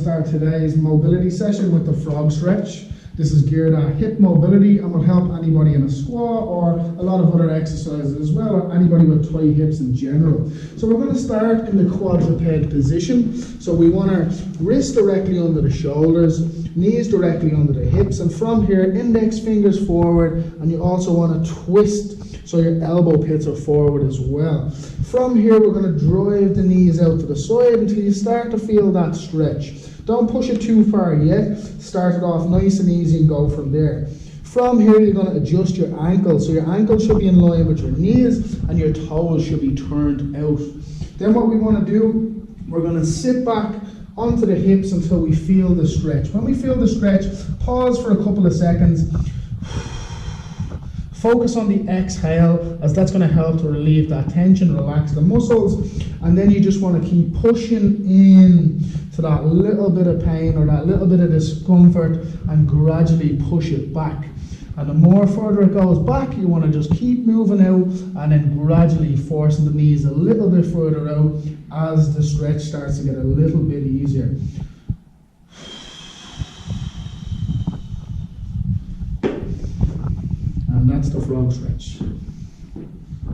start today's mobility session with the frog stretch. This is geared at hip mobility and will help anybody in a squat or a lot of other exercises as well, or anybody with tight hips in general. So we're going to start in the quadruped position. So we want our wrists directly under the shoulders, knees directly under the hips, and from here, index fingers forward, and you also want to twist so your elbow pits are forward as well. From here, we're going to drive the knees out to the side until you start to feel that stretch. Don't push it too far yet. Start it off nice and easy and go from there. From here, you're going to adjust your ankles. So your ankles should be in line with your knees and your toes should be turned out. Then what we want to do, we're going to sit back onto the hips until we feel the stretch. When we feel the stretch, pause for a couple of seconds. Focus on the exhale, as that's going to help to relieve that tension, relax the muscles, and then you just want to keep pushing in to that little bit of pain or that little bit of discomfort and gradually push it back. And the more further it goes back, you want to just keep moving out and then gradually forcing the knees a little bit further out as the stretch starts to get a little bit easier. And that's the frog stretch.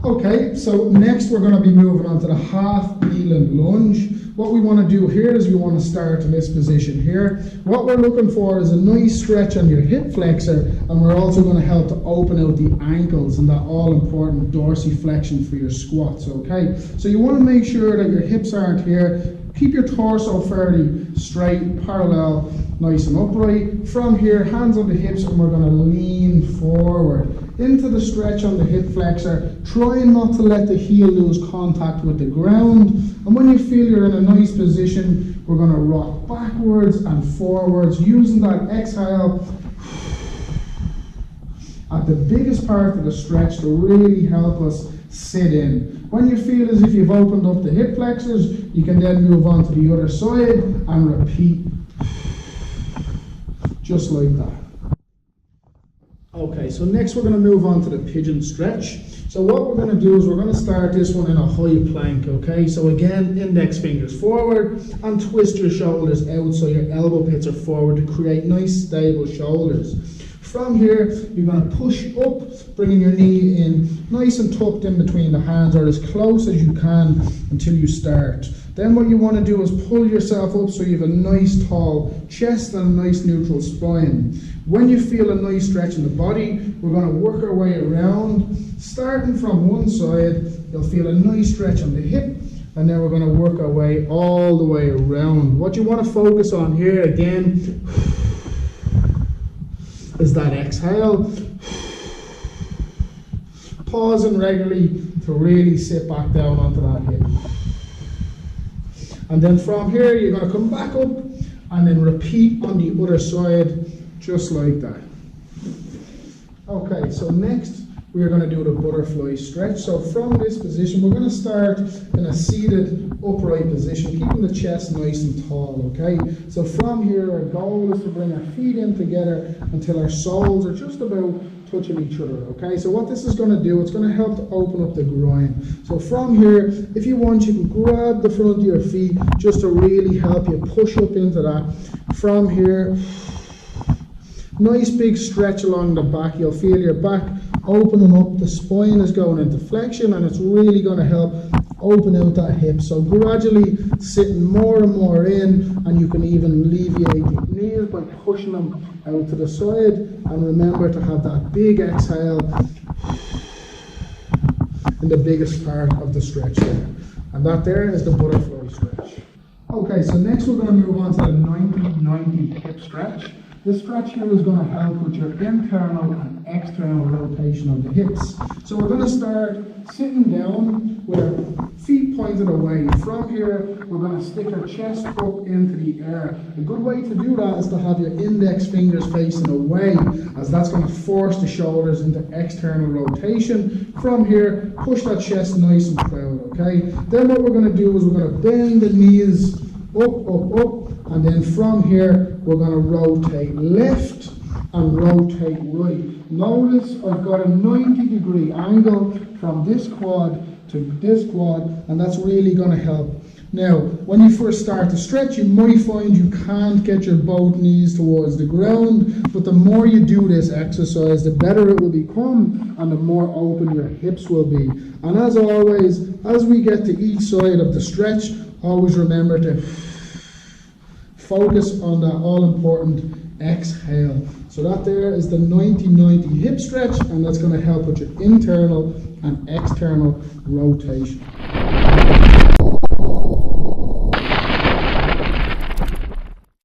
Okay, so next we're going to be moving on to the half kneeling lunge. What we want to do here is we want to start in this position here. What we're looking for is a nice stretch on your hip flexor, and we're also going to help to open out the ankles and that all-important dorsiflexion for your squats, okay? So you want to make sure that your hips aren't here. Keep your torso fairly straight, parallel, nice and upright. From here, hands on the hips, and we're going to lean forward into the stretch on the hip flexor, trying not to let the heel lose contact with the ground. And when you feel you're in a nice position, we're going to rock backwards and forwards, using that exhale at the biggest part of the stretch to really help us sit in. When you feel as if you've opened up the hip flexors, you can then move on to the other side and repeat just like that. Okay, so next we're going to move on to the pigeon stretch. So what we're going to do is we're going to start this one in a high plank, okay? So again, index fingers forward and twist your shoulders out so your elbow pits are forward to create nice stable shoulders. From here, you're going to push up, bringing your knee in nice and tucked in between the hands, or as close as you can until you start. Then what you want to do is pull yourself up so you have a nice tall chest and a nice neutral spine. When you feel a nice stretch in the body, we're going to work our way around. Starting from one side, you'll feel a nice stretch on the hip, and then we're going to work our way all the way around. What you want to focus on here again is that exhale. Pausing regularly to really sit back down onto that hip. And then from here, you're going to come back up and then repeat on the other side, just like that. Okay, so next we're going to do the butterfly stretch. So from this position, we're going to start in a seated upright position, keeping the chest nice and tall, okay? So from here, our goal is to bring our feet in together until our soles are just about touching each other, okay? So what this is going to do, it's going to help to open up the groin. So from here, if you want, you can grab the front of your feet just to really help you push up into that. From here, nice big stretch along the back. You'll feel your back opening up, the spine is going into flexion, and it's really going to help open out that hip. So gradually sitting more and more in, and you can even alleviate the knees by pushing them out to the side. And remember to have that big exhale in the biggest part of the stretch there. And that there is the butterfly stretch. Okay, so next we're going to move on to the 90-90 hip stretch. This stretch here is going to help with your internal and external rotation of the hips. So we're going to start sitting down with our feet pointed away. From here, we're going to stick our chest up into the air. A good way to do that is to have your index fingers facing away, as that's going to force the shoulders into external rotation. From here, push that chest nice and proud, okay? Then what we're going to do is we're going to bend the knees up, and then from here, we're going to rotate left and rotate right. Notice I've got a 90-degree angle from this quad to this quad, and that's really going to help. Now, when you first start to stretch, you might find you can't get your both knees towards the ground, but the more you do this exercise, the better it will become and the more open your hips will be. And as always, as we get to each side of the stretch, always remember to focus on that all-important exhale. So that there is the 90-90 hip stretch, and that's going to help with your internal and external rotation.